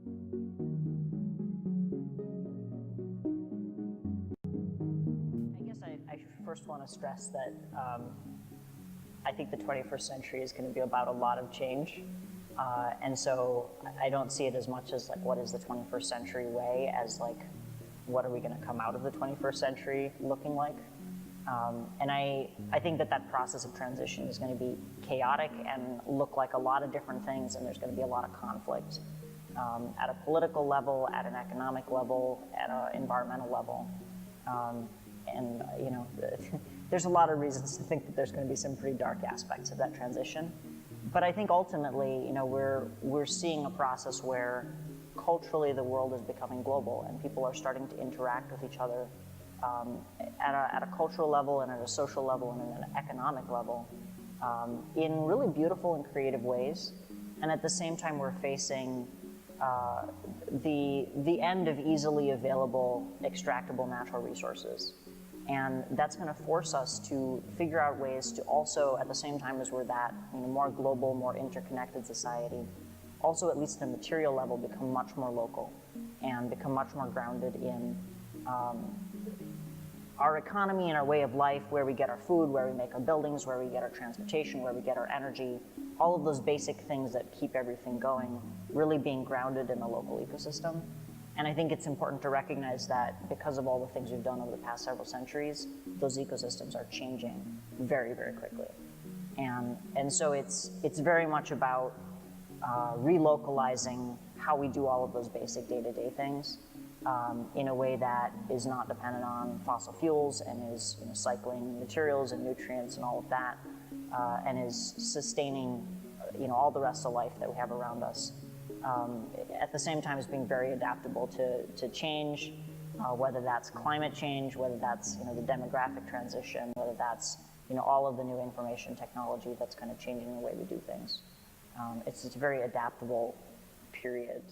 I guess I first want to stress that I think the 21st century is going to be about a lot of change. And so I don't see it as much as like, what is the 21st century way, as like, what are we going to come out of the 21st century looking like? And I think that that process of transition is going to be chaotic and look like a lot of different things, and there's going to be a lot of conflict at a political level, at an economic level, at an environmental level. And you know, there's a lot of reasons to think that there's going to be some pretty dark aspects of that transition. But I think ultimately, you know, we're seeing a process where culturally the world is becoming global, and people are starting to interact with each other at a cultural level and at a social level and at an economic level in really beautiful and creative ways. And at the same time, we're facing the end of easily available, extractable natural resources. And that's going to force us to figure out ways to also, at the same time as we're that, you know, more global, more interconnected society, also at least at a material level, become much more local and become much more grounded in our economy and our way of life, where we get our food, where we make our buildings, where we get our transportation, where we get our energy, all of those basic things that keep everything going, really being grounded in the local ecosystem. And I think it's important to recognize that because of all the things we've done over the past several centuries, those ecosystems are changing very, very quickly. And so it's very much about relocalizing how we do all of those basic day-to-day things in a way that is not dependent on fossil fuels, and is, you know, cycling materials and nutrients and all of that, and is sustaining, you know, all the rest of life that we have around us. At the same time as being very adaptable to change, whether that's climate change, whether that's, you know, the demographic transition, whether that's, you know, all of the new information technology that's kind of changing the way we do things. It's a very adaptable period.